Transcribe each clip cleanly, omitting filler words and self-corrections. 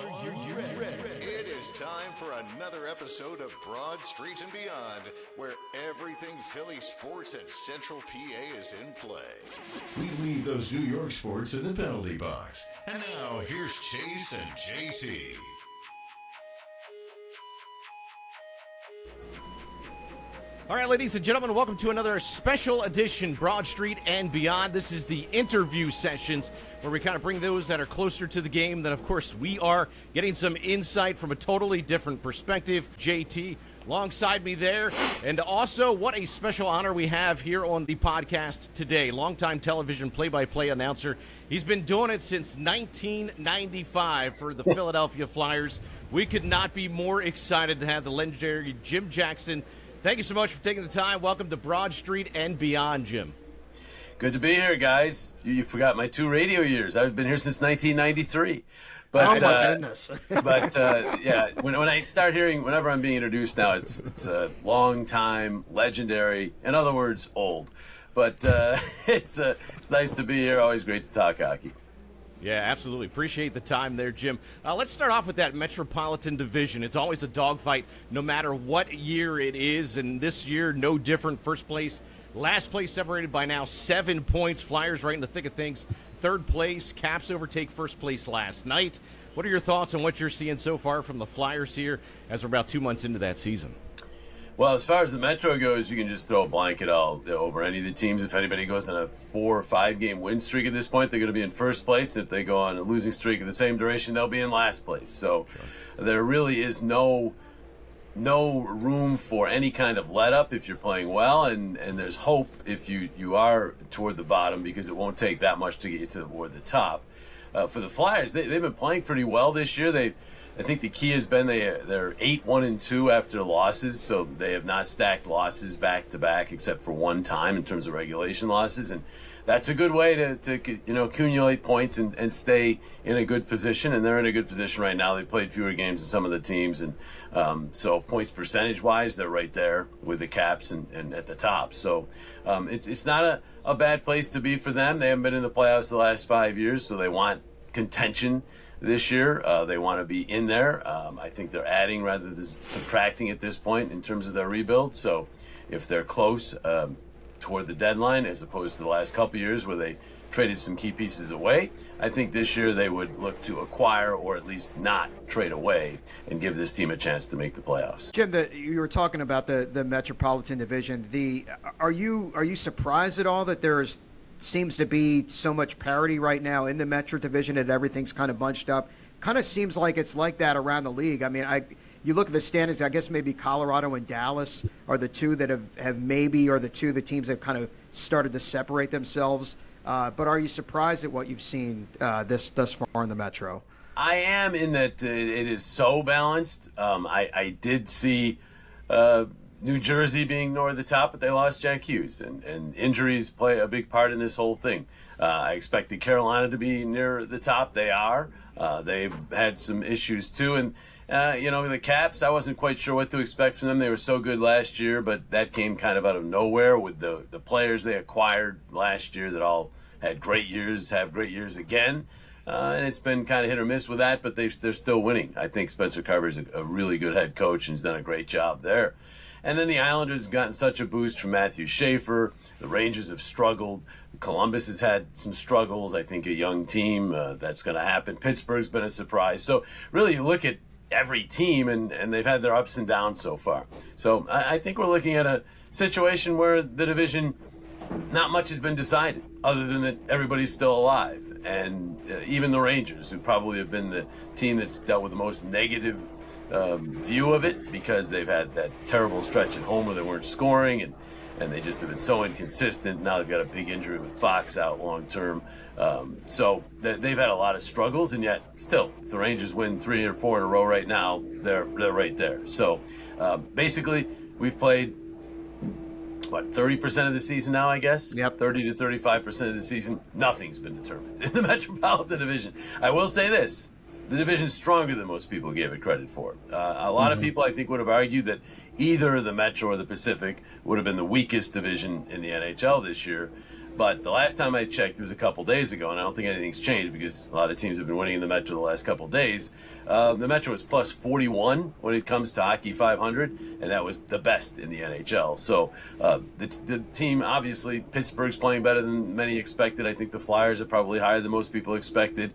It is time for another episode of Broad Street and Beyond, where everything Philly sports at Central PA is in play. We leave those New York sports in the penalty box. And now, here's Chase and JT. All right, ladies and gentlemen, welcome to another special edition, Broad Street and Beyond. This is the interview sessions where we kind of bring those that are closer to the game than, of course, we are, getting some insight from a totally different perspective. JT alongside me there. And also, what a special honor we have here on the podcast today. Longtime television play-by-play announcer. He's been doing it since 1995 for the Philadelphia Flyers. We could not be more excited to have the legendary Jim Jackson. Thank you so much for taking the time. Welcome to Broad Street and Beyond, Jim. Good to be here, guys. You forgot my 2 radio years. I've been here since 1993. But, oh, my goodness. Yeah, when I start hearing, whenever I'm being introduced now, it's a long time, legendary, in other words, old. But it's nice to be here. Always great to talk hockey. Yeah, absolutely. Appreciate the time there, Jim. Let's start off with that Metropolitan Division. It's always a dogfight no matter what year it is, and this year, no different. First place, last place separated by now 7 points. Flyers right in the thick of things. Third place, Caps overtake first place last night. What are your thoughts on what you're seeing so far from the Flyers here as we're about 2 months into that season? Well, as far as the Metro goes, you can just throw a blanket all over any of the teams. If anybody goes on a 4 or 5 game win streak at this point, they're going to be in first place. If they go on a losing streak of the same duration, they'll be in last place. So there really is no room for any kind of let up if you're playing well, and there's hope if you are toward the bottom, because it won't take that much to get you toward the top. For the Flyers, they've been playing pretty well this year. I think the key has been they're 8-1-2 after losses, so they have not stacked losses back to back except for one time in terms of regulation losses, and that's a good way to accumulate points and stay in a good position. And they're in a good position right now. They've played fewer games than some of the teams, and so points percentage wise, they're right there with the Caps and at the top. So it's not a bad place to be for them. They haven't been in the playoffs the last 5 years, so they want contention this year. They want to be in there. I think they're adding rather than subtracting at this point in terms of their rebuild. So if they're close toward the deadline, as opposed to the last couple years where they traded some key pieces away, I think this year they would look to acquire or at least not trade away and give this team a chance to make the playoffs. Jim, you were talking about the Metropolitan Division. Are you surprised at all that seems to be so much parity right now in the Metro Division and everything's kind of bunched up? Kind of seems like it's like that around the league. I mean, you look at the standings, I guess maybe Colorado and Dallas are the two that have maybe, or the teams that kind of started to separate themselves. But are you surprised at what you've seen thus far in the Metro? I am, in that it is so balanced. I did see New Jersey being near the top, but they lost Jack Hughes, and injuries play a big part in this whole thing. I expected Carolina to be near the top. They are. They've had some issues too, and the Caps, I wasn't quite sure what to expect from them. They were so good last year, but that came kind of out of nowhere with the players they acquired last year that all had great years, have great years again. And it's been kind of hit or miss with that, but they're still winning. I think Spencer Carver's a really good head coach and has done a great job there. And then the Islanders have gotten such a boost from Matthew Schaefer. The Rangers have struggled. Columbus has had some struggles. I think a young team, that's going to happen. Pittsburgh's been a surprise. So really you look at every team, and they've had their ups and downs so far. So I think we're looking at a situation where the division, not much has been decided other than that everybody's still alive. And even the Rangers, who probably have been the team that's dealt with the most negative view of it, because they've had that terrible stretch at home where they weren't scoring, and they just have been so inconsistent. Now they've got a big injury with Fox out long term. So they've had a lot of struggles, and yet still, if the Rangers win 3 or 4 in a row right now, they're right there. So basically, we've played 30% of the season now, I guess? Yep. 30 to 35% of the season. Nothing's been determined in the Metropolitan Division. I will say this. The division's stronger than most people gave it credit for. A lot of people, I think, would have argued that either the Metro or the Pacific would have been the weakest division in the NHL this year. But the last time I checked, it was a couple days ago, and I don't think anything's changed because a lot of teams have been winning in the Metro the last couple days. The Metro was plus 41 when it comes to Hockey 500, and that was the best in the NHL. So the team, obviously, Pittsburgh's playing better than many expected. I think the Flyers are probably higher than most people expected.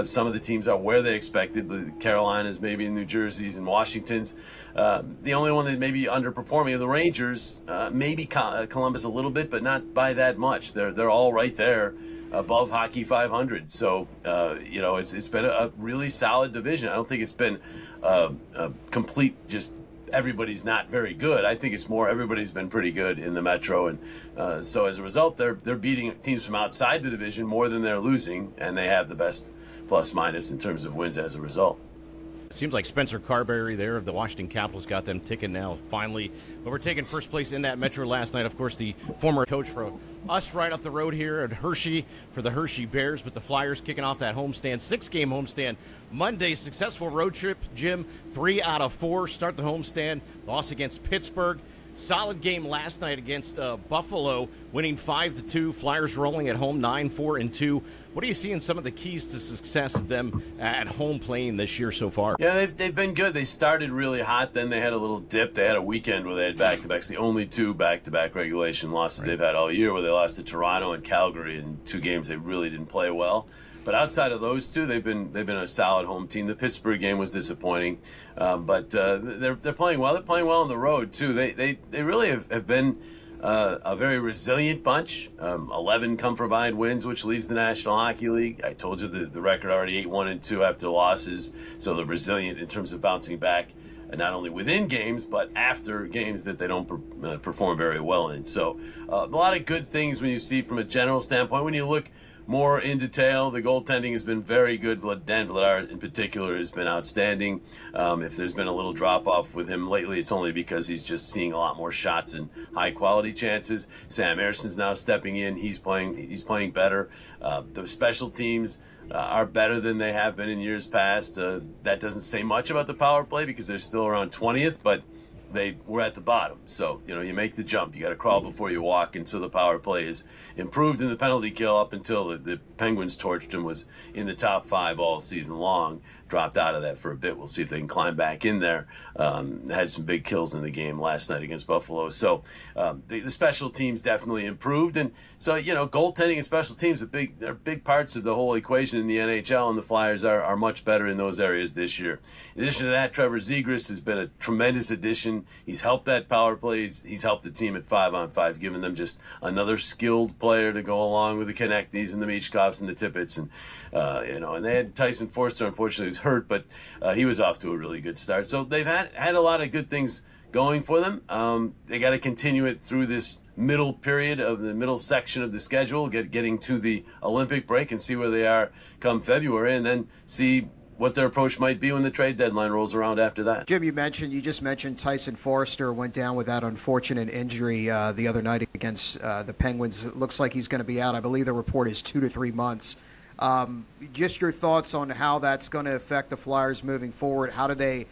Some of the teams are where they expected. The Carolinas, maybe in New Jersey's and Washington's. The only one that may be underperforming are the Rangers, maybe Columbus a little bit, but not by that much. They're all right there above Hockey 500. So, it's been a really solid division. I don't think it's been a complete just everybody's not very good. I think it's more everybody's been pretty good in the Metro. And so as a result, they're beating teams from outside the division more than they're losing, and they have the best plus-minus in terms of wins as a result. It seems like Spencer Carberry there of the Washington Capitals got them ticking now, finally overtaking first place in that Metro last night. Of course, the former coach for us right up the road here at Hershey for the Hershey Bears, but the Flyers kicking off that homestand, 6-game homestand Monday. Successful road trip, Jim, 3 out of 4. Start the homestand, loss against Pittsburgh. Solid game last night against Buffalo, winning 5-2. Flyers rolling at home 9-4-2. What do you see in some of the keys to success of them at home playing this year so far? Yeah, they've been good. They started really hot, then they had a little dip. They had a weekend where they had back-to-backs, the only 2 back-to-back regulation losses they've had all year, where they lost to Toronto and Calgary in 2 games they really didn't play well. But outside of those 2, they've been a solid home team. The Pittsburgh game was disappointing, but they're playing well. They're playing well on the road too. They really have been a very resilient bunch. 11 come from behind wins, which leads the National Hockey League. I told you the record already 8-1-2 after losses, so they're resilient in terms of bouncing back. And not only within games, but after games that they don't perform very well in. So a lot of good things when you see from a general standpoint. When you look more in detail, the goaltending has been very good. Dan Vladar in particular has been outstanding. If there's been a little drop-off with him lately, it's only because he's just seeing a lot more shots and high-quality chances. Sam Erson's now stepping in. He's playing better. The special teams are better than they have been in years past. That doesn't say much about the power play because they're still around 20th, but they were at the bottom. So, you make the jump. You got to crawl before you walk. And so the power play is improved in the penalty kill up until the Penguins torched him, was in the top 5 all season long. Dropped out of that for a bit. We'll see if they can climb back in there. Had some big kills in the game last night against Buffalo. So the special teams definitely improved. And so, goaltending and special teams they're big parts of the whole equation in the NHL, and the Flyers are much better in those areas this year. In addition to that, Trevor Zegras has been a tremendous addition. He's helped that power play. He's helped the team at 5-on-5, giving them just another skilled player to go along with the Konechny's and the Michkovs and the Tippett's. And, and they had Tyson Forster, unfortunately, who's hurt, but he was off to a really good start. So they've had a lot of good things going for them. They got to continue it through this middle period of the middle section of the schedule, getting to the Olympic break and see where they are come February, and then see what their approach might be when the trade deadline rolls around after that. Jim, you just mentioned Tyson Forster went down with that unfortunate injury the other night against the Penguins. It looks like he's going to be out. I believe the report is 2 to 3 months. Just your thoughts on how that's going to affect the Flyers moving forward. How do they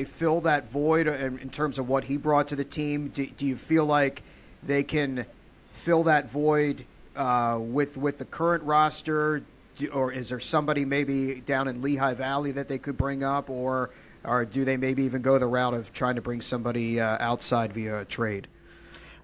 fill that void in terms of what he brought to the team? Do you feel like they can fill that void with the current roster? Or is there somebody maybe down in Lehigh Valley that they could bring up, or do they maybe even go the route of trying to bring somebody outside via a trade?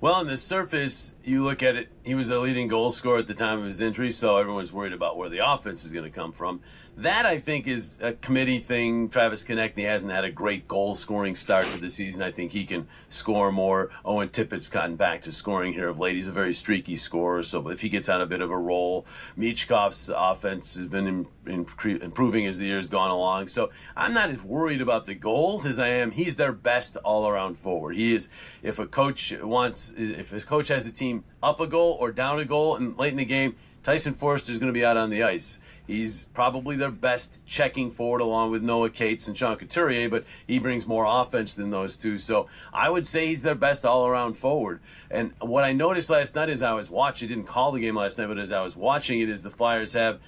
Well, on the surface, you look at it, he was the leading goal scorer at the time of his injury, so everyone's worried about where the offense is going to come from. That, I think, is a committee thing. Travis Konechny hasn't had a great goal-scoring start to the season. I think he can score more. Owen Tippett's gotten back to scoring here of late. He's a very streaky scorer, so if he gets on a bit of a roll, Michkov's offense has been improving as the year's gone along. So I'm not as worried about the goals as I am. He's their best all-around forward. He is, if his coach has a team up a goal or down a goal and late in the game, Tyson Forster is going to be out on the ice. He's probably their best checking forward along with Noah Cates and Sean Couturier, but he brings more offense than those two. So I would say he's their best all-around forward. And what I noticed last night as I was watching, I didn't call the game last night, but as I was watching it, is the Flyers have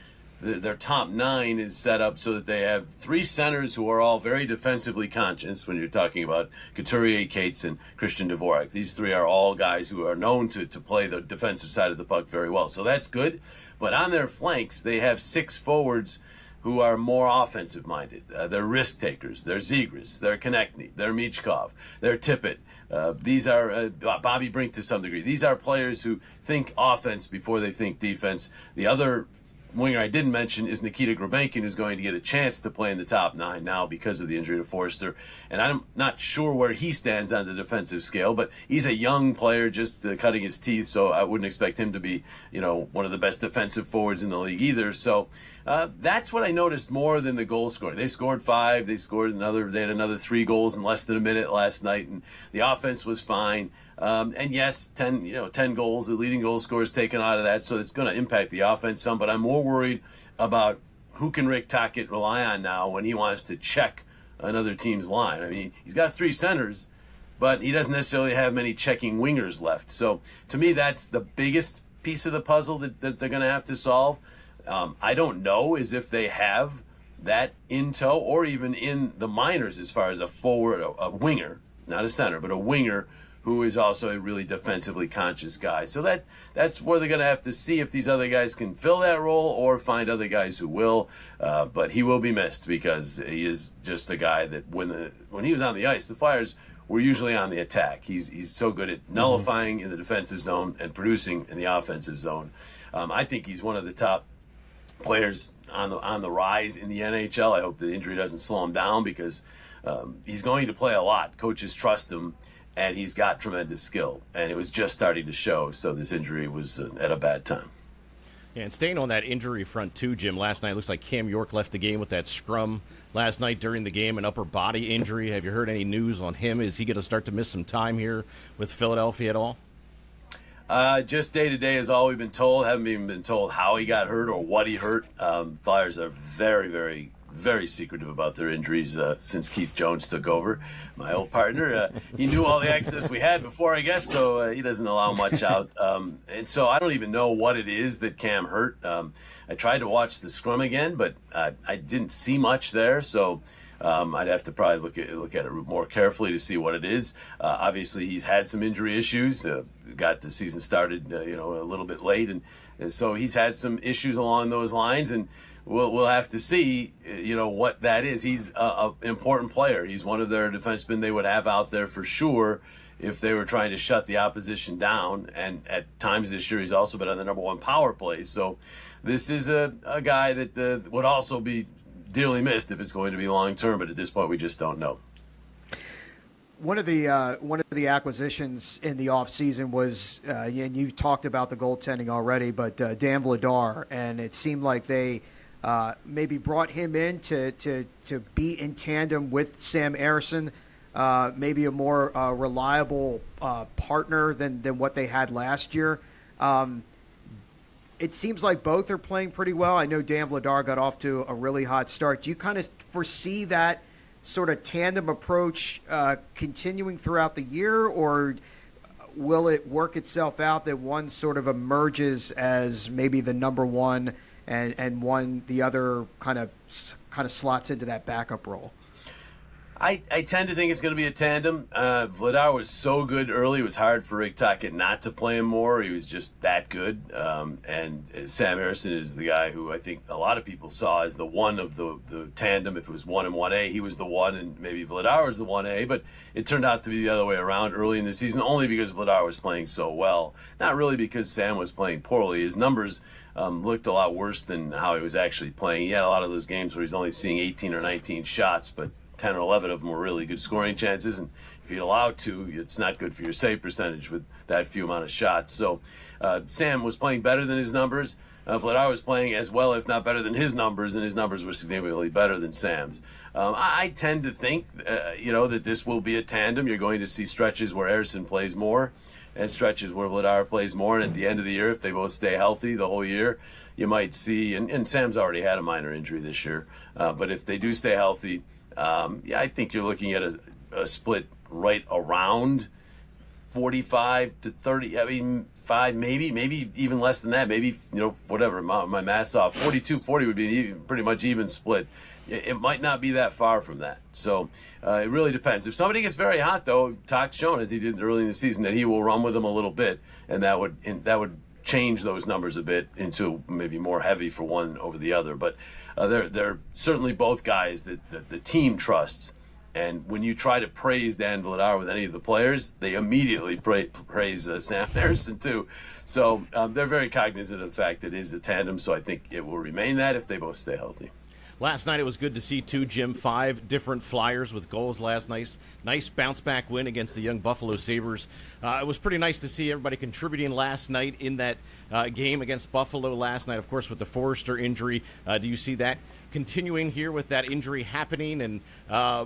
their top 9 is set up so that they have 3 centers who are all very defensively conscious. When you're talking about Couturier, Cates, and Christian Dvorak, these 3 are all guys who are known to play the defensive side of the puck very well. So that's good. But on their flanks, they have 6 forwards who are more offensive-minded. They're risk-takers. They're Zegras. They're Konechny. They're Michkov. They're Tippett. These are Bobby Brink to some degree. These are players who think offense before they think defense. The other winger I didn't mention is Nikita Grabbankin, who's going to get a chance to play in the top 9 now because of the injury to Forster. And I'm not sure where he stands on the defensive scale, but he's a young player just cutting his teeth, so I wouldn't expect him to be, one of the best defensive forwards in the league either. So that's what I noticed more than the goal scoring. They scored 5. They had another 3 goals in less than a minute last night, and the offense was fine. And yes, 10 goals, the leading goal scorer is taken out of that, so it's going to impact the offense some. But I'm more worried about who can Rick Tocchet rely on now when he wants to check another team's line. I mean, he's got 3 centers, but he doesn't necessarily have many checking wingers left. So to me, that's the biggest piece of the puzzle that they're going to have to solve. I don't know as if they have that in tow or even in the minors as far as a forward, a winger, not a center, but a winger who is also a really defensively conscious guy. So that's where they're going to have to see if these other guys can fill that role or find other guys who will. But he will be missed because he is just a guy that when he was on the ice, the Flyers were usually on the attack. He's so good at nullifying in the defensive zone and producing in the offensive zone. I think he's one of the top players on the rise in the NHL. I hope the injury doesn't slow him down because he's going to play a lot. Coaches trust him, and he's got tremendous skill. And it was just starting to show, so this injury was at a bad time. Yeah, and staying on that injury front too, Jim, last night it looks like Cam York left the game with that scrum last night during the game, an upper body injury. Have you heard any news on him? Is he going to start to miss some time here with Philadelphia at all? Just day-to-day is all we've been told. Haven't even been told how he got hurt or what he hurt. Flyers are very, very, very secretive about their injuries since Keith Jones took over, my old partner. He knew all the access we had before, I guess, so he doesn't allow much out. And so I don't even know what it is that Cam hurt. I tried to watch the scrum again, but I didn't see much there, so I'd have to probably look at it more carefully to see what it is. Obviously, he's had some injury issues. Got the season started, a little bit late, and so he's had some issues along those lines, and we'll have to see, what that is. He's an important player. He's one of their defensemen they would have out there for sure if they were trying to shut the opposition down. And at times this year, he's also been on the number 1 power play. So this is a guy that would also be dearly missed if it's going to be long term. But at this point, we just don't know. One of the acquisitions in the offseason was, and you talked about the goaltending already, but Dan Vladar, and it seemed like they maybe brought him in to be in tandem with Sam Ersson, maybe a more reliable partner than what they had last year. It seems like both are playing pretty well. I know Dan Vladar got off to a really hot start. Do you kind of foresee that sort of tandem approach continuing throughout the year, or will it work itself out that one sort of emerges as maybe the number 1 and the other kind of slots into that backup role? I tend to think it's going to be a tandem. Vladar was so good early, it was hard for Rick Tocchet not to play him more. He was just that good. And Sam Ersson is the guy who I think a lot of people saw as the one of the tandem. If it was 1 and 1A, he was the one, and maybe Vladar was the 1A. But it turned out to be the other way around early in the season, only because Vladar was playing so well. Not really because Sam was playing poorly. His numbers looked a lot worse than how he was actually playing. He had a lot of those games where he's only seeing 18 or 19 shots, but 10 or 11 of them were really good scoring chances, and if you're allowed to, it's not good for your save percentage with that few amount of shots. So Sam was playing better than his numbers. Vladar was playing as well, if not better than his numbers, and his numbers were significantly better than Sam's. I tend to think, that this will be a tandem. You're going to see stretches where Ersson plays more and stretches where Vladar plays more, and at the end of the year, if they both stay healthy the whole year, you might see, and Sam's already had a minor injury this year, but if they do stay healthy, I think you're looking at a split right around 45 to 30. I mean, 5, maybe even less than that. Maybe, whatever, my math's off. 42-40 would be pretty much even split. It might not be that far from that. So it really depends. If somebody gets very hot, though, Talk's shown, as he did early in the season, that he will run with them a little bit, and that would change those numbers a bit into maybe more heavy for one over the other. But they're certainly both guys that the team trusts. And when you try to praise Dan Vladar with any of the players, they immediately praise Sam Harrison too. So they're very cognizant of the fact that it is a tandem. So I think it will remain that if they both stay healthy. Last night it was good to see, too, Jim, 5 different Flyers with goals last night. Nice bounce-back win against the young Buffalo Sabres. It was pretty nice to see everybody contributing last night in that game against Buffalo last night, of course, with the Forrester injury. Do you see that continuing here with that injury happening and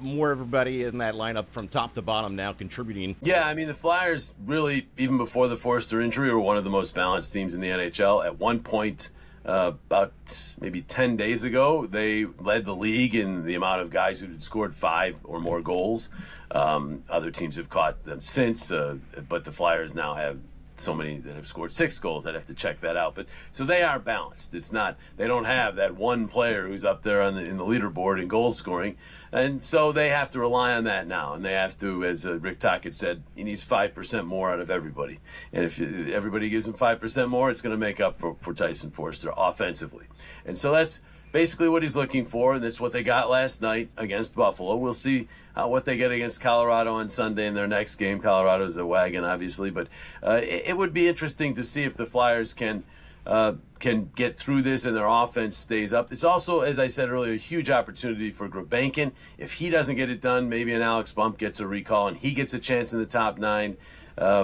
more everybody in that lineup from top to bottom now contributing? Yeah, I mean, the Flyers really, even before the Forrester injury, were one of the most balanced teams in the NHL. At one point, about maybe 10 days ago, they led the league in the amount of guys who had scored 5 or more goals. Other teams have caught them since, but the Flyers now have so many that have scored 6 goals. I'd have to check that out. But so they are balanced. It's not, they don't have that one player who's up there in the leaderboard in goal scoring. And so they have to rely on that now. And they have to, as Rick Tocchet said, he needs 5% more out of everybody. And if everybody gives him 5% more, it's going to make up for Tyson Forster offensively. And so that's basically what he's looking for, and that's what they got last night against Buffalo. We'll see what they get against Colorado on Sunday in their next game. Colorado's a wagon, obviously, but it would be interesting to see if the Flyers can get through this and their offense stays up. It's also, as I said earlier, a huge opportunity for Grabbankin. If he doesn't get it done, maybe an Alex Bump gets a recall and he gets a chance in the top 9.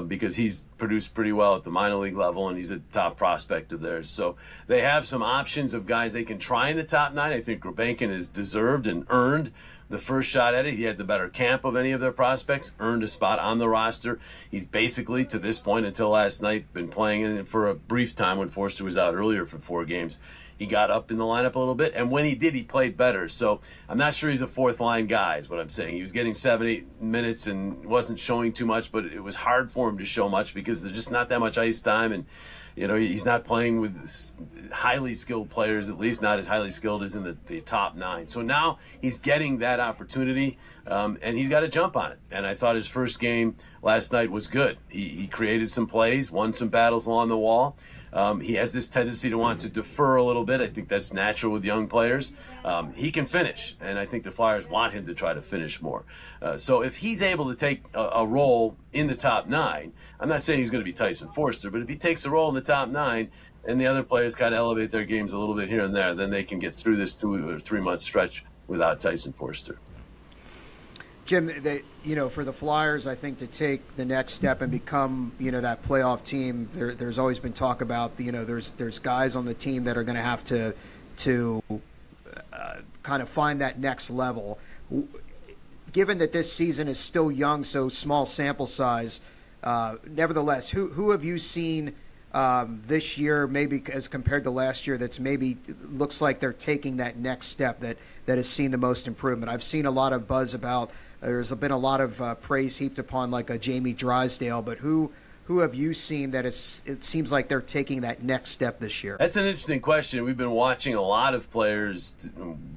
Because he's produced pretty well at the minor league level and he's a top prospect of theirs. So they have some options of guys they can try in the top 9. I think Grabbankin has deserved and earned the first shot at it. He had the better camp of any of their prospects, earned a spot on the roster. He's basically, to this point until last night, been playing in it for a brief time when Forster was out earlier for 4 games. He got up in the lineup a little bit, and when he did, he played better. So I'm not sure he's a 4th-line guy is what I'm saying. He was getting 7-8 minutes and wasn't showing too much, but it was hard for him to show much because there's just not that much ice time, and he's not playing with highly skilled players, at least not as highly skilled as in the top 9. So now he's getting that opportunity, and he's got to jump on it. And I thought his first game last night was good. He created some plays, won some battles along the wall. He has this tendency to want to defer a little bit. I think that's natural with young players. He can finish, and I think the Flyers want him to try to finish more. So if he's able to take a role in the top 9, I'm not saying he's going to be Tyson Forster, but if he takes a role in the top 9 and the other players kind of elevate their games a little bit here and there, then they can get through this 2 or 3 month stretch without Tyson Forster. Jim, for the Flyers, I think to take the next step and become, that playoff team, there's always been talk about, there's guys on the team that are going to have to kind of find that next level. Given that this season is still young, so small sample size, nevertheless, who have you seen this year, maybe as compared to last year, that's maybe looks like they're taking that next step that has seen the most improvement? I've seen a lot of buzz about. There's been a lot of praise heaped upon like a Jamie Drysdale, but who have you seen that it seems like they're taking that next step this year? That's an interesting question. We've been watching a lot of players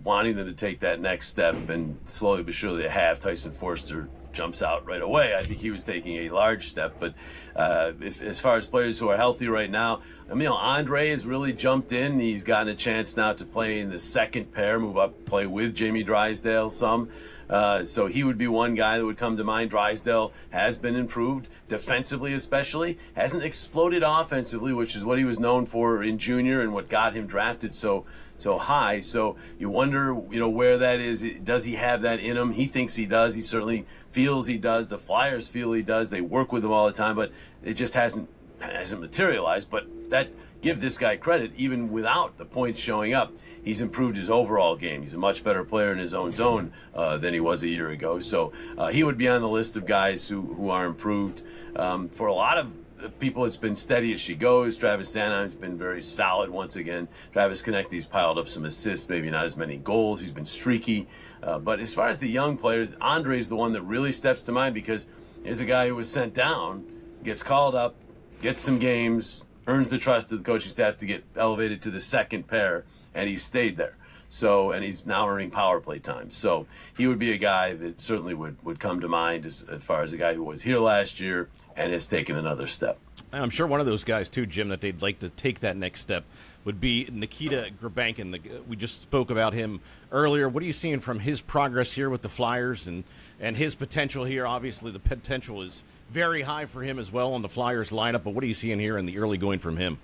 wanting them to take that next step, and slowly but surely they have. Tyson Forster jumps out right away. I think he was taking a large step, but as far as players who are healthy right now, Andre has really jumped in. He's gotten a chance now to play in the second pair, move up, play with Jamie Drysdale some. So he would be one guy that would come to mind. Drysdale has been improved defensively, especially hasn't exploded offensively, which is what he was known for in junior and what got him drafted so high. So you wonder, where that is. Does he have that in him? He thinks he does. He certainly feels he does. The Flyers feel he does. They work with him all the time, but it just hasn't materialized. But that give this guy credit, even without the points showing up, he's improved his overall game. He's a much better player in his own zone than he was a year ago. So he would be on the list of guys who are improved. For a lot of people, it's been steady as she goes. Travis Sanheim's been very solid once again. Travis Konecny's piled up some assists, maybe not as many goals. He's been streaky. But as far as the young players, Andre's the one that really steps to mind because here's a guy who was sent down gets called up, gets some games, earns the trust of the coaching staff to get elevated to the second pair, and he's stayed there. So, and he's now earning power play time. So he would be a guy that certainly would come to mind as far as a guy who was here last year and has taken another step. I'm sure one of those guys, too, Jim, that they'd like to take that next step would be Nikita Grabbankin. We just spoke about him earlier. What are you seeing from his progress here with the Flyers and his potential here? Obviously, the potential is very high for him as well on the Flyers lineup, but what are you seeing here in the early going from him?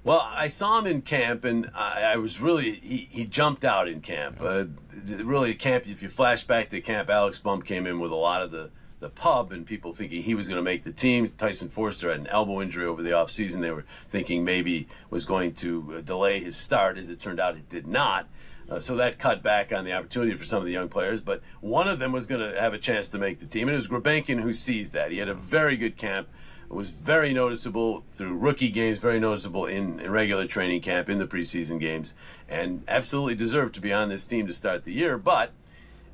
Well, I saw him in camp, and I was really he jumped out in camp. Really, camp. If you flash back to camp, Alex Bump came in with a lot of the pub and people thinking he was going to make the team. Tyson Forster had an elbow injury over the offseason. They were thinking maybe was going to delay his start. As it turned out, it did not. So that cut back on the opportunity for some of the young players. But one of them was going to have a chance to make the team, and it was Grabbankin who seized that. He had a very good camp. It was very noticeable through rookie games, very noticeable in regular training camp, in the preseason games, and absolutely deserved to be on this team to start the year. But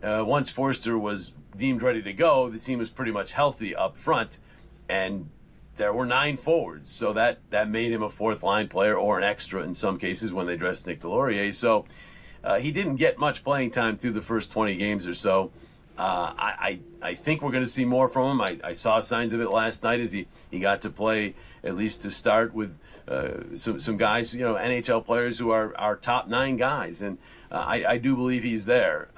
once Forster was deemed ready to go, the team was pretty much healthy up front, and there were 9 forwards. So that made him a fourth-line player or an extra in some cases when they dressed Nick Delorier. So he didn't get much playing time through the first 20 games or so. I think we're going to see more from him. I saw signs of it last night as he got to play, at least to start, with some guys, NHL players who are our top 9 guys. And I do believe he's there.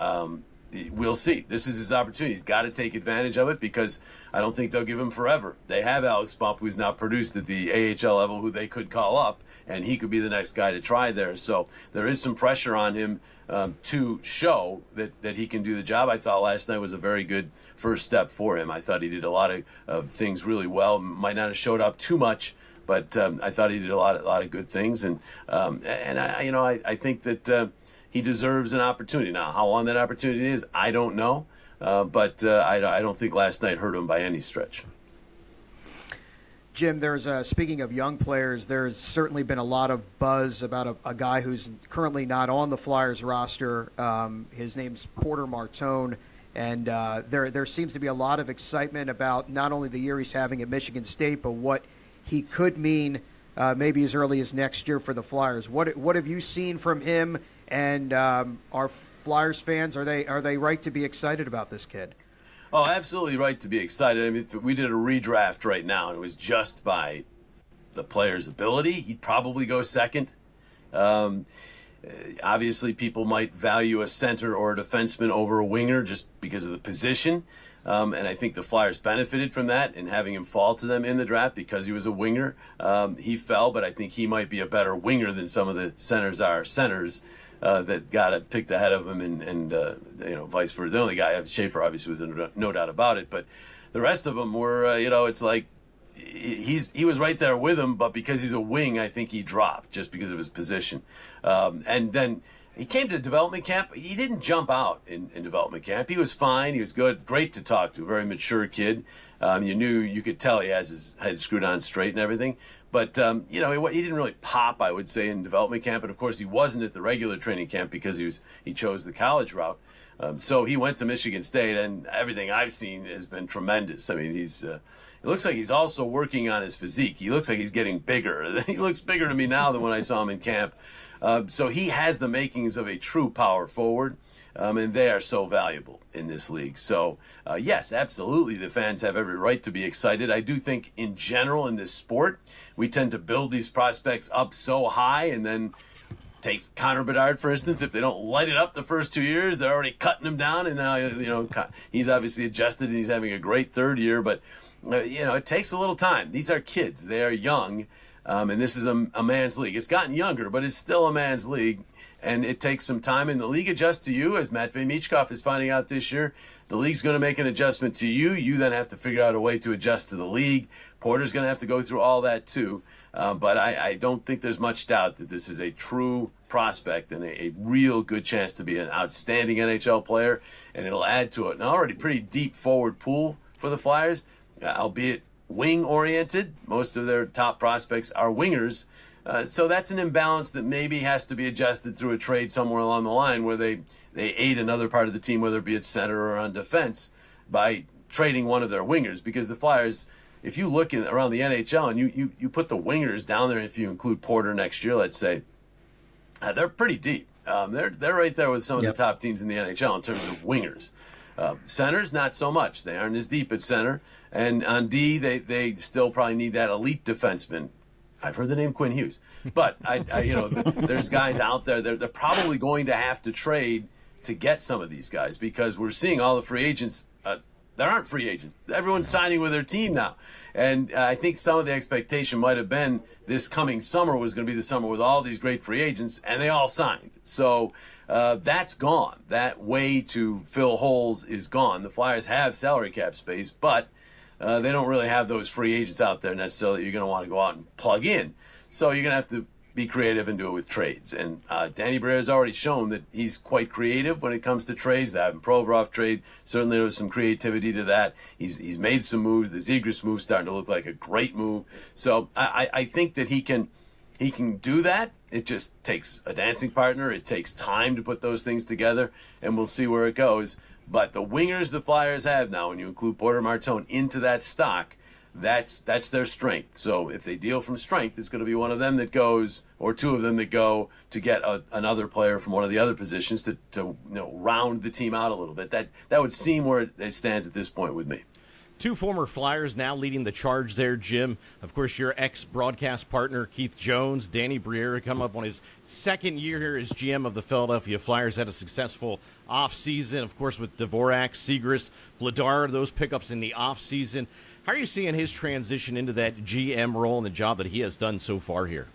We'll see. This is his opportunity. He's got to take advantage of it because I don't think they'll give him forever. They have Alex Bump, who's now produced at the AHL level, who they could call up, and he could be the next guy to try there. So there is some pressure on him to show that he can do the job. I thought last night was a very good first step for him. I thought he did a lot of things really well. Might not have showed up too much, but I thought he did a lot of good things. And I think that he deserves an opportunity. Now, how long that opportunity is, I don't know. But I don't think last night hurt him by any stretch. Jim, speaking of young players, there's certainly been a lot of buzz about a guy who's currently not on the Flyers roster. His name's Porter Martone, and there seems to be a lot of excitement about not only the year he's having at Michigan State, but what he could mean maybe as early as next year for the Flyers. What have you seen from him? And are Flyers fans, are they right to be excited about this kid? Oh, absolutely right to be excited. I mean, if we did a redraft right now, and it was just by the player's ability, he'd probably go second. Obviously, people might value a center or a defenseman over a winger just because of the position. And I think the Flyers benefited from that in having him fall to them in the draft because he was a winger. He fell, but I think he might be a better winger than some of the centers are centers. That got picked ahead of him, and vice versa. The only guy, Schaefer, obviously was no doubt about it, but the rest of them were, it's like he was right there with him, but because he's a wing, I think he dropped just because of his position. And then he came to development camp. He didn't jump out in development camp. He was fine. He was good, great to talk to, very mature kid. You could tell he has his head screwed on straight and everything. But, he didn't really pop, I would say, in development camp. And, of course, he wasn't at the regular training camp because he chose the college route. So he went to Michigan State, and everything I've seen has been tremendous. I mean, it looks like he's also working on his physique. He looks like he's getting bigger. He looks bigger to me now than when I saw him in camp. So he has the makings of a true power forward, and they are so valuable in this league. So, yes, absolutely, the fans have every right to be excited. I do think, in general, in this sport, we tend to build these prospects up so high, and then take Connor Bedard, for instance. If they don't light it up the first 2 years, they're already cutting him down, and now, he's obviously adjusted, and he's having a great third year, but, it takes a little time. These are kids. They are young. And this is a man's league. It's gotten younger, but it's still a man's league, and it takes some time. And the league adjusts to you, as Matvei Michkov is finding out this year. The league's going to make an adjustment to you. You then have to figure out a way to adjust to the league. Porter's going to have to go through all that too. But I don't think there's much doubt that this is a true prospect and a real good chance to be an outstanding NHL player, and it'll add to an already pretty deep forward pool for the Flyers, albeit wing-oriented. Most of their top prospects are wingers. So that's an imbalance that maybe has to be adjusted through a trade somewhere along the line where they aid another part of the team, whether it be at center or on defense, by trading one of their wingers. Because the Flyers, if you look around the NHL and you put the wingers down there, if you include Porter next year, let's say, they're pretty deep. They're right there with some of the top teams in the NHL in terms of wingers. Centers, not so much. They aren't as deep at center. And on D, they still probably need that elite defenseman. I've heard the name Quinn Hughes. But, there's guys out there. They're probably going to have to trade to get some of these guys because we're seeing all the free agents. There aren't free agents. Everyone's signing with their team now. And I think some of the expectation might have been this coming summer was going to be the summer with all these great free agents, and they all signed. So that's gone. That way to fill holes is gone. The Flyers have salary cap space, but they don't really have those free agents out there necessarily that you're going to want to go out and plug in. So you're going to have to be creative and do it with trades. And Danny Briere has already shown that he's quite creative when it comes to trades. The Ivan Provorov trade, certainly there was some creativity to that. He's made some moves. The Zegras move starting to look like a great move. So I think that he can do that. It just takes a dancing partner. It takes time to put those things together, and we'll see where it goes. But the wingers the Flyers have now, when you include Porter Martone into that stock, that's their strength. So if they deal from strength, it's going to be one of them that goes, or two of them that go to get another player from one of the other positions to round the team out a little bit. That would seem where it stands at this point with me. Two former Flyers now leading the charge there, Jim. Of course, your ex-broadcast partner, Keith Jones, Danny Briere, come up on his second year here as GM of the Philadelphia Flyers. Had a successful offseason, of course, with Dvorak, Zegras, Vladar, those pickups in the offseason. How are you seeing his transition into that GM role and the job that he has done so far here?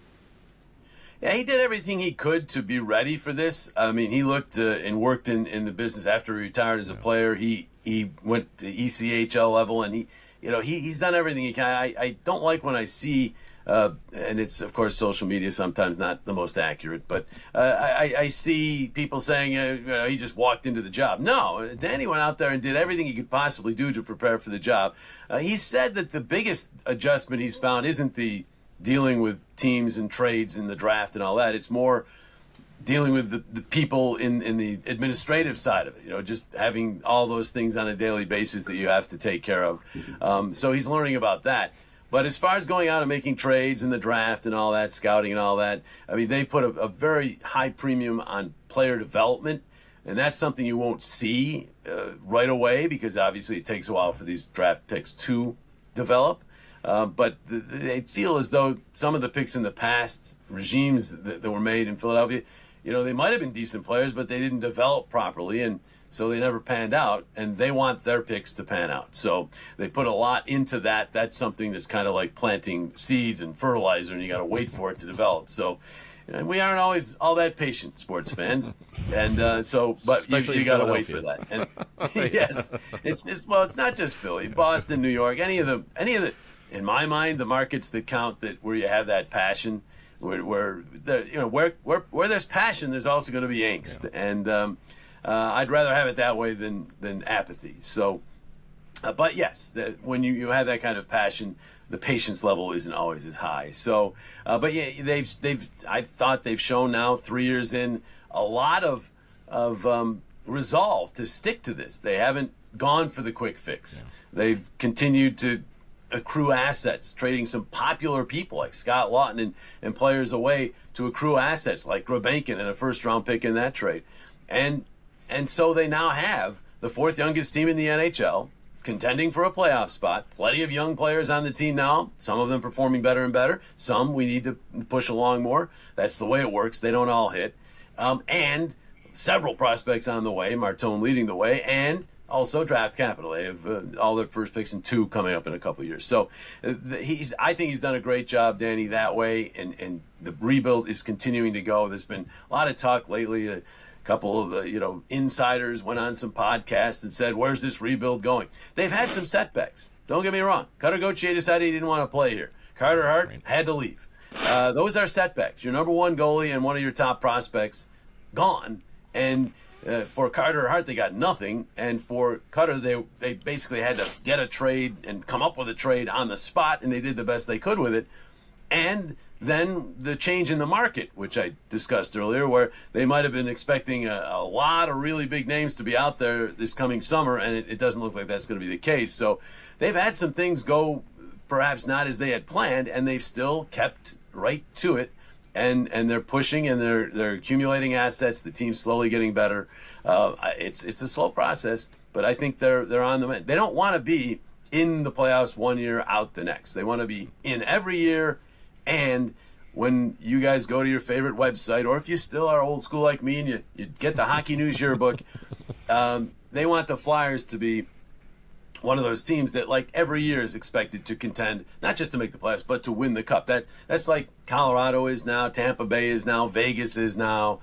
Yeah, he did everything he could to be ready for this. I mean, he looked and worked in the business after he retired as a player. He went to ECHL level, and he's done everything he can. I don't like when I see, and it's, of course, social media sometimes not the most accurate, but I see people saying, he just walked into the job. No, Danny went out there and did everything he could possibly do to prepare for the job. He said that the biggest adjustment he's found isn't the dealing with teams and trades and the draft and all that. It's more dealing with the people in the administrative side of it, just having all those things on a daily basis that you have to take care of. So he's learning about that. But as far as going out and making trades in the draft and all that, scouting and all that, I mean, they've put a very high premium on player development, and that's something you won't see right away because obviously it takes a while for these draft picks to develop. But they feel as though some of the picks in the past, regimes that were made in Philadelphia, they might have been decent players, but they didn't develop properly, and so they never panned out, and they want their picks to pan out. So they put a lot into that. That's something that's kind of like planting seeds and fertilizer, and you got to wait for it to develop. So we aren't always all that patient, sports fans, and but you got to wait for that. And yes, it's not just Philly, Boston, New York, any of the. In my mind, the markets that count, that where you have that passion, where there's passion, there's also going to be angst, and I'd rather have it that way than apathy. So, but yes, when you have that kind of passion, the patience level isn't always as high. So, but yeah, I thought they've shown now 3 years in a lot of resolve to stick to this. They haven't gone for the quick fix. Yeah. They've continued to accrue assets, trading some popular people like Scott Lawton and players away to accrue assets like Grabbankin and a first-round pick in that trade. And so they now have the fourth youngest team in the NHL, contending for a playoff spot. Plenty of young players on the team now, some of them performing better and better. Some we need to push along more. That's the way it works. They don't all hit. And several prospects on the way, Martone leading the way, and also draft capital. They have all their first picks and 2 coming up in a couple of years. So I think he's done a great job, Danny, that way, and the rebuild is continuing to go. There's been a lot of talk lately. A couple of insiders went on some podcasts and said, where's this rebuild going? They've had some setbacks. Don't get me wrong. Cutter Gauthier decided he didn't want to play here. Carter Hart had to leave. Those are setbacks. Your number one goalie and one of your top prospects gone, and for Carter Hart, they got nothing, and for Cutter, they basically had to get a trade and come up with a trade on the spot, and they did the best they could with it. And then the change in the market, which I discussed earlier, where they might have been expecting a lot of really big names to be out there this coming summer, and it doesn't look like that's going to be the case. So they've had some things go perhaps not as they had planned, and they've still kept right to it. And they're pushing, and they're accumulating assets. The team's slowly getting better. It's a slow process, but I think they're on the mend. They don't want to be in the playoffs one year, out the next. They want to be in every year. And when you guys go to your favorite website, or if you still are old school like me and you get the Hockey News Yearbook, they want the Flyers to be one of those teams that, like, every year is expected to contend, not just to make the playoffs, but to win the cup. That's like Colorado is now, Tampa Bay is now, Vegas is now,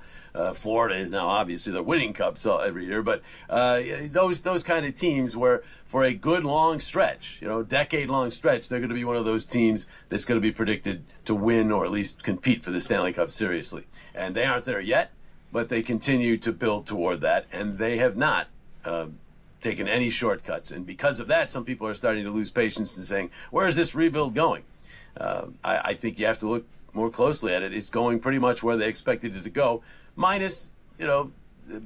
Florida is now. Obviously, they're winning cups every year. But those kind of teams where, for a good long stretch, decade-long stretch, they're going to be one of those teams that's going to be predicted to win or at least compete for the Stanley Cup seriously. And they aren't there yet, but they continue to build toward that, and they have not taken any shortcuts. And because of that, some people are starting to lose patience and saying, where is this rebuild going? I think you have to look more closely at it. It's going pretty much where they expected it to go, minus,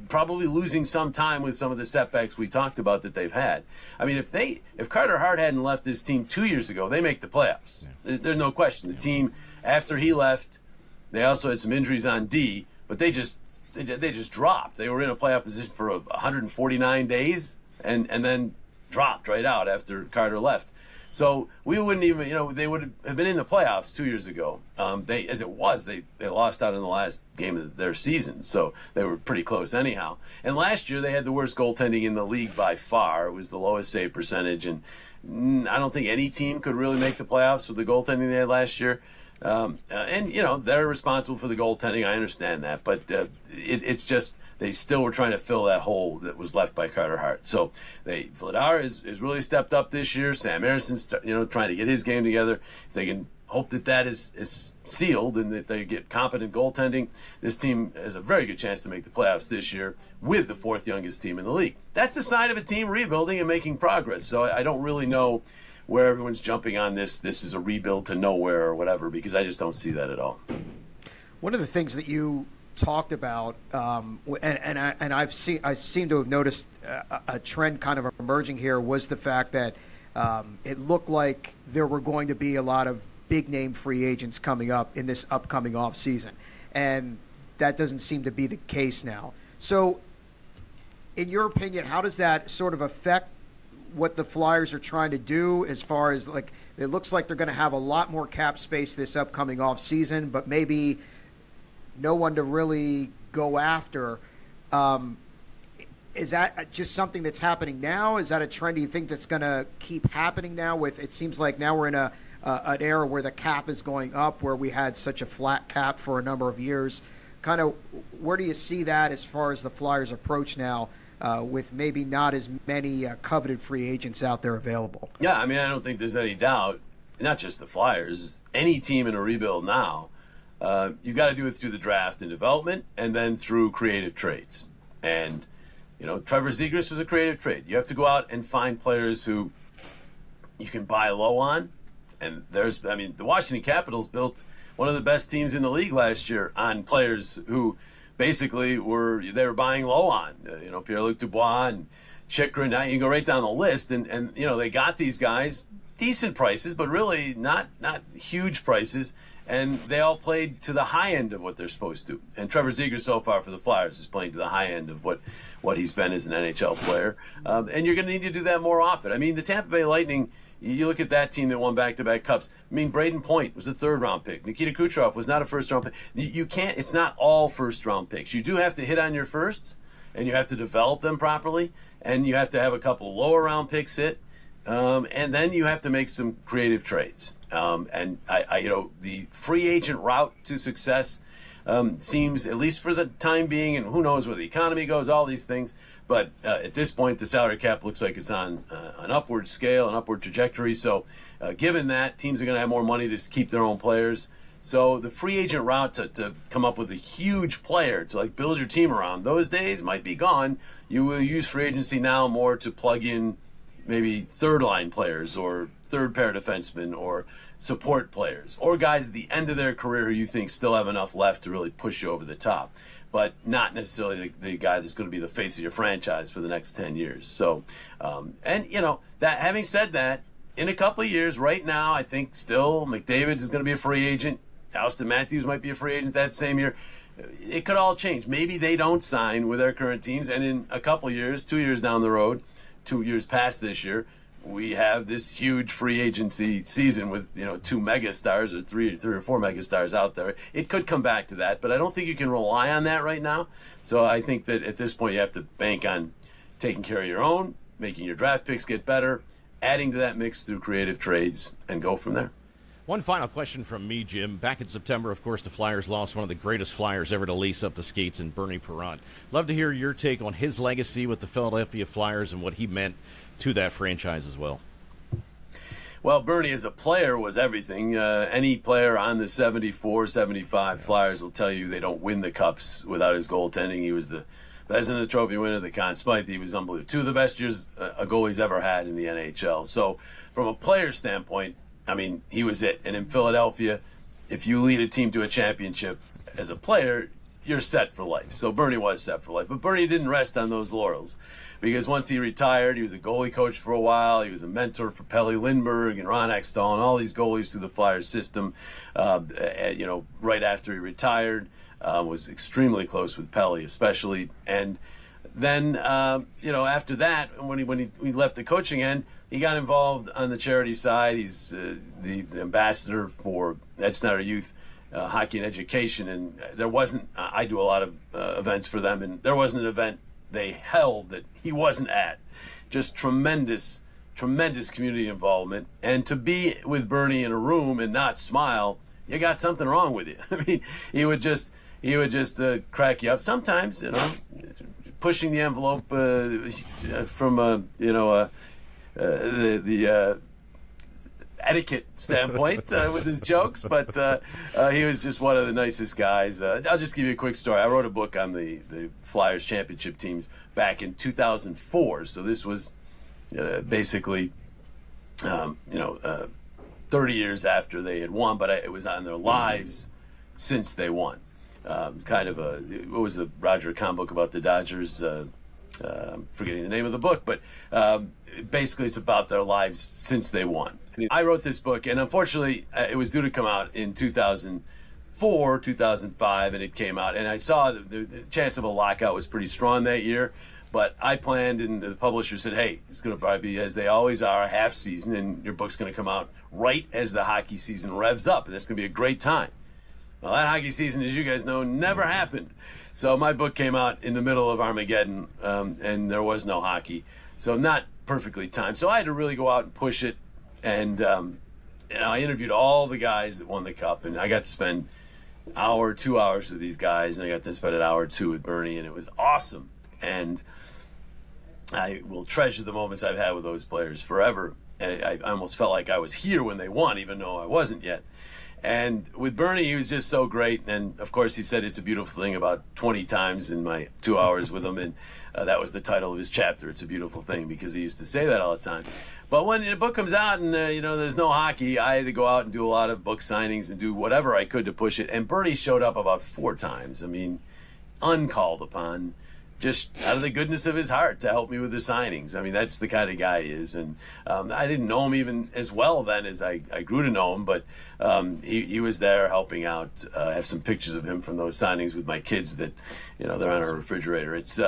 probably losing some time with some of the setbacks we talked about that they've had. I mean, if Carter Hart hadn't left this team 2 years ago, they make the playoffs. Yeah. There's no question. The team, after he left, they also had some injuries on D, but they just dropped. They were in a playoff position for 149 days and then dropped right out after Carter left. So we wouldn't even, they would have been in the playoffs 2 years ago. They lost out in the last game of their season, so they were pretty close anyhow. And last year they had the worst goaltending in the league by far. It was the lowest save percentage, and I don't think any team could really make the playoffs with the goaltending they had last year. They're responsible for the goaltending. I understand that, but it's just they still were trying to fill that hole that was left by Carter Hart. So Vladar is really stepped up this year. Sam Harrison's trying to get his game together. If they can hope that is sealed and that they get competent goaltending, this team has a very good chance to make the playoffs this year with the fourth youngest team in the league. That's the sign of a team rebuilding and making progress. So I don't really know where everyone's jumping on this is a rebuild to nowhere or whatever, because I just don't see that at all. One of the things that you talked about, and I seem to have noticed a trend kind of emerging here, was the fact that it looked like there were going to be a lot of big-name free agents coming up in this upcoming offseason, and that doesn't seem to be the case now. So, in your opinion, how does that sort of affect what the Flyers are trying to do, as far as, like, it looks like they're going to have a lot more cap space this upcoming off season, but maybe no one to really go after. Is that just something that's happening now? Is that a trend do you think that's going to keep happening now? With it seems like now we're in an era where the cap is going up, where we had such a flat cap for a number of years. Kind of, where do you see that as far as the Flyers' approach now? With maybe not as many coveted free agents out there available. Yeah, I mean, I don't think there's any doubt, not just the Flyers, any team in a rebuild now, you got to do it through the draft and development, and then through creative trades. And, Trevor Zegras was a creative trade. You have to go out and find players who you can buy low on. And the Washington Capitals built one of the best teams in the league last year on players who basically they were buying low on, Pierre-Luc Dubois and Chychrun. Now you can go right down the list, and they got these guys decent prices, but really not huge prices, and they all played to the high end of what they're supposed to. And Trevor Zegras so far for the Flyers is playing to the high end of what he's been as an NHL player, and you're going to need to do that more often. I mean, the Tampa Bay Lightning. You look at that team that won back-to-back cups. I mean, Braden Point was a third-round pick. Nikita Kucherov was not a first-round pick. You can't. It's not all first-round picks. You do have to hit on your firsts, and you have to develop them properly, and you have to have a couple lower-round picks hit, and then you have to make some creative trades. And the free agent route to success seems, at least for the time being, and who knows where the economy goes, all these things. But at this point, the salary cap looks like it's on an upward scale, an upward trajectory. So given that, teams are going to have more money to keep their own players. So the free agent route to come up with a huge player to build your team around, those days might be gone. You will use free agency now more to plug in maybe third-line players or third-pair defensemen or support players or guys at the end of their career who you think still have enough left to really push you over the top, but not necessarily the guy that's going to be the face of your franchise for the next 10 years. So, that having said that, in a couple of years, right now, I think still McDavid is going to be a free agent. Austin Matthews might be a free agent that same year. It could all change. Maybe they don't sign with their current teams, and in a couple of years, 2 years down the road, 2 years past this year, we have this huge free agency season with, two megastars or three or four megastars out there. It could come back to that, but I don't think you can rely on that right now. So I think that at this point you have to bank on taking care of your own, making your draft picks get better, adding to that mix through creative trades, and go from there. One final question from me, Jim. Back in September, of course, the Flyers lost one of the greatest Flyers ever to lace up the skates in Bernie Perrant. Love to hear your take on his legacy with the Philadelphia Flyers and what he meant to that franchise as well. Well, Bernie as a player was everything. Any player on the 74, 75 Flyers will tell you they don't win the Cups without his goaltending. He was the Vezina Trophy winner, the Conn Smythe. He was unbelievable. 2 of the best years a goalie's ever had in the NHL. So from a player standpoint, I mean, he was it. And in Philadelphia, if you lead a team to a championship as a player, you're set for life. So Bernie was set for life. But Bernie didn't rest on those laurels, because once he retired, he was a goalie coach for a while. He was a mentor for Pelle Lindbergh and Ron Ekstall and all these goalies through the Flyers system. Right after he retired, was extremely close with Pelle especially. And then, after that, when he left the coaching end, he got involved on the charity side. He's the ambassador for Ed Snyder Youth Hockey and Education, and there wasn't. I do a lot of events for them, and there wasn't an event they held that he wasn't at. Just tremendous community involvement, and to be with Bernie in a room and not smile, you got something wrong with you. I mean, he would just crack you up sometimes, pushing the envelope from the etiquette standpoint with his jokes, but he was just one of the nicest guys. I'll just give you a quick story. I wrote a book on the Flyers championship teams back in 2004, so this was basically 30 years after they had won, but it was on their lives since they won. What was the Roger Kahn book about the Dodgers? I'm forgetting the name of the book, but basically it's about their lives since they won. I wrote this book, and unfortunately it was due to come out in 2004, 2005, and it came out, and I saw the chance of a lockout was pretty strong that year, but I planned, and the publisher said, hey, it's going to probably be, as they always are, a half season, and your book's going to come out right as the hockey season revs up, and it's going to be a great time. Well, that hockey season, as you guys know, never happened. So my book came out in the middle of Armageddon, and there was no hockey. So not perfectly timed. So I had to really go out and push it. And I interviewed all the guys that won the Cup, and I got to spend 2 hours with these guys, and I got to spend an hour or two with Bernie, and it was awesome. And I will treasure the moments I've had with those players forever. And I almost felt like I was here when they won, even though I wasn't yet. And with Bernie, he was just so great. And, of course, he said it's a beautiful thing about 20 times in my 2 hours with him. And that was the title of his chapter, It's a Beautiful Thing, because he used to say that all the time. But when the book comes out and, there's no hockey, I had to go out and do a lot of book signings and do whatever I could to push it. And Bernie showed up about 4 times. I mean, uncalled upon, just out of the goodness of his heart to help me with the signings. I mean, that's the kind of guy he is. And I didn't know him even as well then as I grew to know him, but he was there helping out. I have some pictures of him from those signings with my kids that, they're on our refrigerator. It's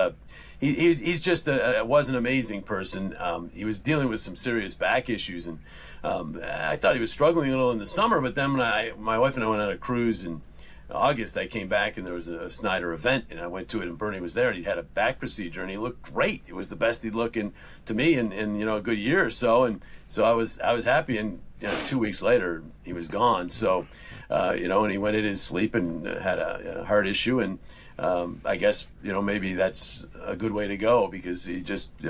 he's just was an amazing person. He was dealing with some serious back issues, and I thought he was struggling a little in the summer, but then when my wife and I went on a cruise in August, I came back and there was a Snyder event, and I went to it, and Bernie was there, and he had a back procedure, and he looked great. It was the best he'd look to me in a good year or so, and so I was happy. And 2 weeks later, he was gone. So and he went in his sleep and had a heart issue, and I guess maybe that's a good way to go, because he just he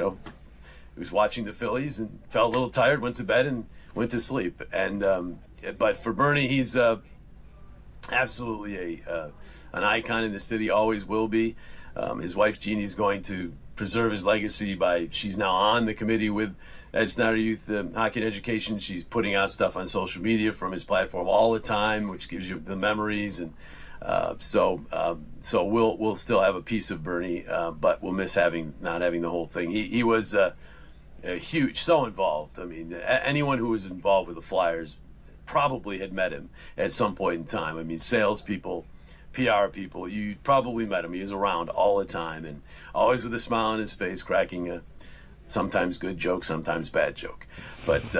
was watching the Phillies and felt a little tired, went to bed and went to sleep. And but for Bernie, he's absolutely an icon in the city, always will be. His wife Jeannie's going to preserve his legacy she's now on the committee with Ed Snyder Youth Hockey and Education. She's putting out stuff on social media from his platform all the time, which gives you the memories. And so we'll still have a piece of Bernie, but we'll miss not having the whole thing. He was huge, so involved. I mean, anyone who was involved with the Flyers probably had met him at some point in time. I mean, salespeople, PR people, you probably met him. He was around all the time and always with a smile on his face, cracking a sometimes good joke, sometimes bad joke. But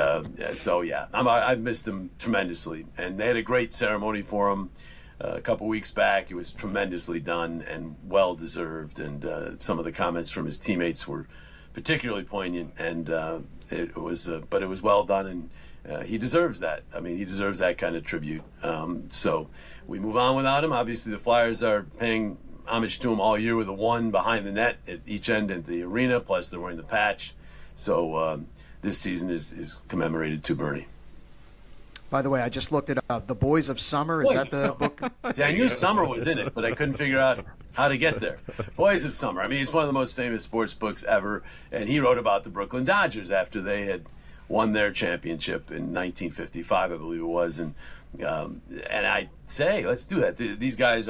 so, yeah, I've missed him tremendously. And they had a great ceremony for him a couple weeks back. It was tremendously done and well-deserved. And some of the comments from his teammates were particularly poignant. And it was well done. And he deserves that. I mean, he deserves that kind of tribute. So we move on without him. Obviously, the Flyers are paying homage to him all year with a 1 behind the net at each end of the arena, plus they're wearing the patch. So this season is commemorated to Bernie. By the way, I just looked it up. The Boys of Summer, is that the book? See, I knew Summer was in it, but I couldn't figure out how to get there. Boys of Summer. I mean, it's one of the most famous sports books ever, and he wrote about the Brooklyn Dodgers after they had won their championship in 1955, I believe it was. And I say, hey, let's do that. These guys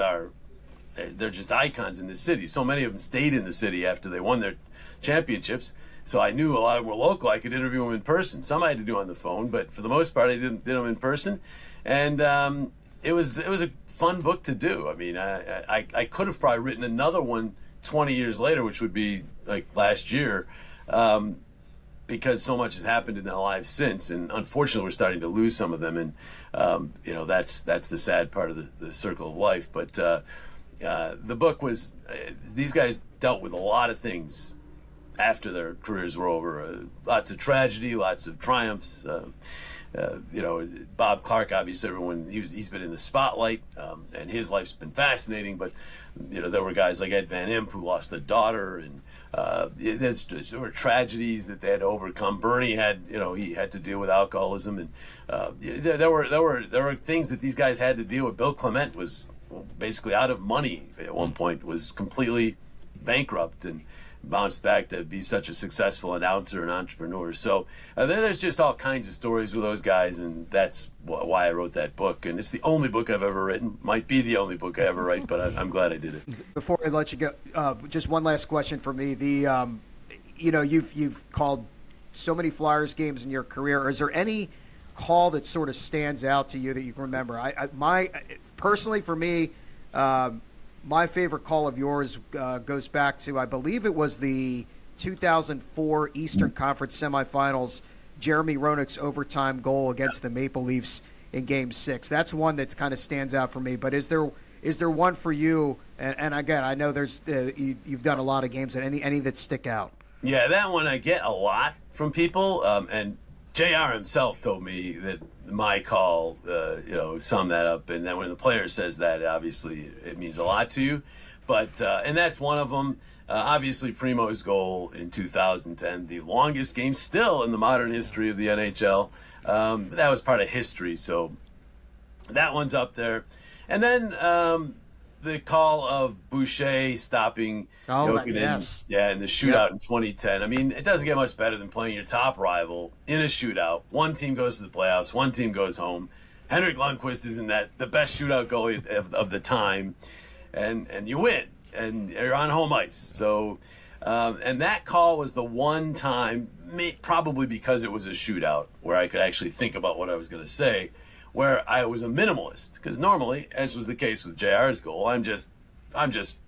they're just icons in the city. So many of them stayed in the city after they won their championships. So I knew a lot of them were local. I could interview them in person. Some I had to do on the phone, but for the most part, I did them in person. And it was a fun book to do. I mean, I could have probably written another one 20 years later, which would be like last year, because so much has happened in their lives since. And unfortunately, we're starting to lose some of them. And, that's the sad part of the circle of life. But the book was, these guys dealt with a lot of things after their careers were over. Lots of tragedy, lots of triumphs. Bob Clark, obviously, he's been in the spotlight, and his life's been fascinating. But there were guys like Ed Van Impe who lost a daughter, and there were tragedies that they had to overcome. Bernie had, he had to deal with alcoholism, and there were things that these guys had to deal with. Bill Clement was basically out of money at one point, was completely bankrupt, and bounced back to be such a successful announcer and entrepreneur. So there's just all kinds of stories with those guys, and that's why I wrote that book. And it's the only book I've ever written. Might be the only book I ever write, but I'm glad I did it. Before I let you go, just one last question for me. You've called so many Flyers games in your career. Is there any call that sort of stands out to you that you can remember? Personally, for me, my favorite call of yours goes back to, I believe it was the 2004 Eastern Conference semifinals, Jeremy Roenick's overtime goal against the Maple Leafs in Game 6. That's one that kind of stands out for me. But is there one for you? And again, I know there's you've done a lot of games, and any that stick out? Yeah, that one I get a lot from people, and JR himself told me that my call, summed that up. And then when the player says that, obviously it means a lot to you. But and that's one of them. Obviously, Primo's goal in 2010, the longest game still in the modern history of the NHL. That was part of history, so that one's up there. And then the call of Boucher stopping Jokinen, in the shootout in 2010. I mean, it doesn't get much better than playing your top rival in a shootout. One team goes to the playoffs, one team goes home. Henrik Lundqvist is the best shootout goalie of the time, and you win, and you're on home ice. So, and that call was the one time, probably because it was a shootout, where I could actually think about what I was going to say, where I was a minimalist, because normally, as was the case with JR's goal, I'm just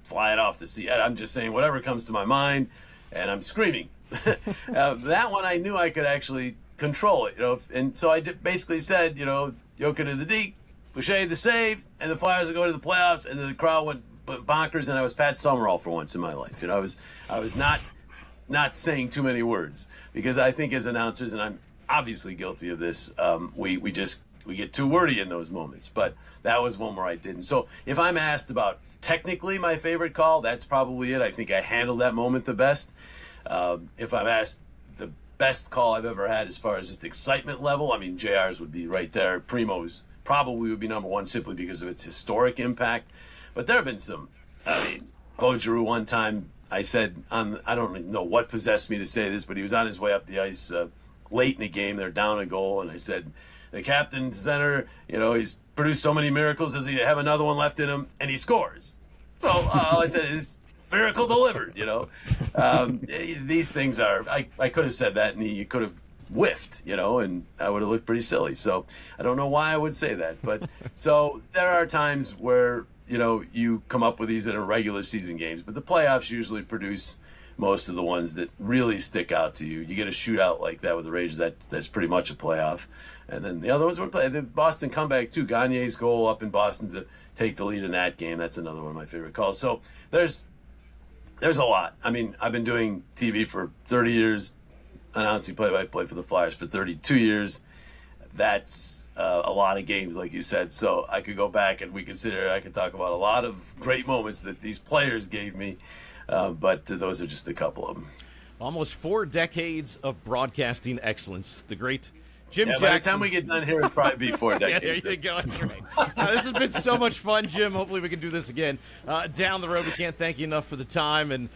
flying off the seat. I'm just saying whatever comes to my mind, and I'm screaming. That one I knew I could actually control it, and so I basically said, Jokin to the deke, Boucher the save, and the Flyers will go to the playoffs, and the crowd went bonkers, and I was Pat Summerall for once in my life. I was not saying too many words, because I think as announcers, and I'm obviously guilty of this, we get too wordy in those moments, but that was one where I didn't. So if I'm asked about technically my favorite call, that's probably it. I think I handled that moment the best. If I'm asked the best call I've ever had as far as just excitement level, I mean, JR's would be right there. Primo's probably would be number one simply because of its historic impact. But there have been some. Claude Giroux one time, I said, I don't know what possessed me to say this, but he was on his way up the ice late in the game. They're down a goal, and I said, the captain center, he's produced so many miracles. Does he have another one left in him? And he scores. So all I said is, Miracle delivered, These things are, I could have said that and you could have whiffed, and I would have looked pretty silly. So I don't know why I would say that. But so there are times where, you come up with these that are regular season games, but the playoffs usually produce most of the ones that really stick out to you. You get a shootout like that with the Rangers, that's pretty much a playoff. And then the other ones were played. The Boston comeback too. Gagne's goal up in Boston to take the lead in that game. That's another one of my favorite calls. So there's a lot. I mean, I've been doing TV for 30 years, announcing play-by-play for the Flyers for 32 years. That's a lot of games, like you said. So I could go back and I could talk about a lot of great moments that these players gave me. But those are just a couple of them. Almost 4 decades of broadcasting excellence. The great Jim By the Jackson. time we get done here, it'll probably be 4 decades. There you go. That's right. This has been so much fun, Jim. Hopefully we can do this again down the road. We can't thank you enough for the time, and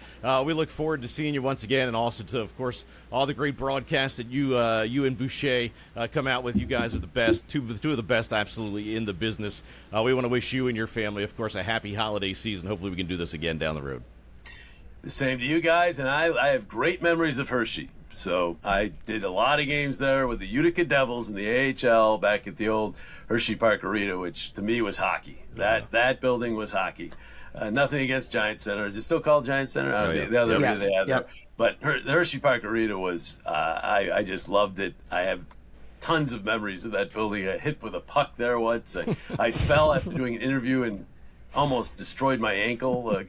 we look forward to seeing you once again, and also to, of course, all the great broadcasts that you and Boucher come out with. You guys are the best, two of the best absolutely in the business. We want to wish you and your family, of course, a happy holiday season. Hopefully we can do this again down the road. The same to you guys, and I have great memories of Hershey. So I did a lot of games there with the Utica Devils in the AHL back at the old Hershey Park Arena, which to me was hockey. That building was hockey. Nothing against Giant Center. Is it still called Giant Center? The other arena they had there. But the Hershey Park Arena was, I just loved it. I have tons of memories of that building. I hit with a puck there once. I fell after doing an interview and almost destroyed my ankle.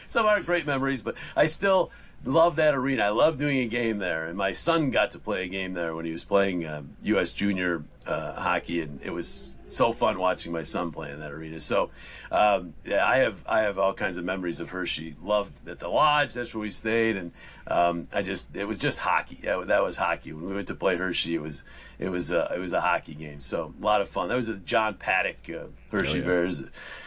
Some aren't great memories, but I still love that arena. I love doing a game there, and my son got to play a game there when he was playing U.S. Junior hockey, and it was so fun watching my son play in that arena. So, I have all kinds of memories of Hershey. Loved at the Lodge. That's where we stayed, and it was just hockey. That was hockey. When we went to play Hershey, it was a hockey game. So a lot of fun. That was a John Paddock Hershey Bears.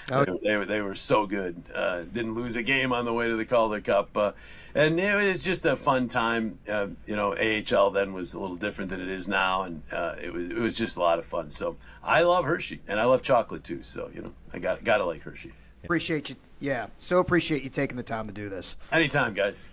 They were so good. Didn't lose a game on the way to the Calder Cup, and it was just a fun time. AHL then was a little different than it is now, and it was just a lot of fun. So I love Hershey, and I love chocolate too. So I gotta like Hershey. Appreciate you. Yeah, so appreciate you taking the time to do this. Anytime, guys.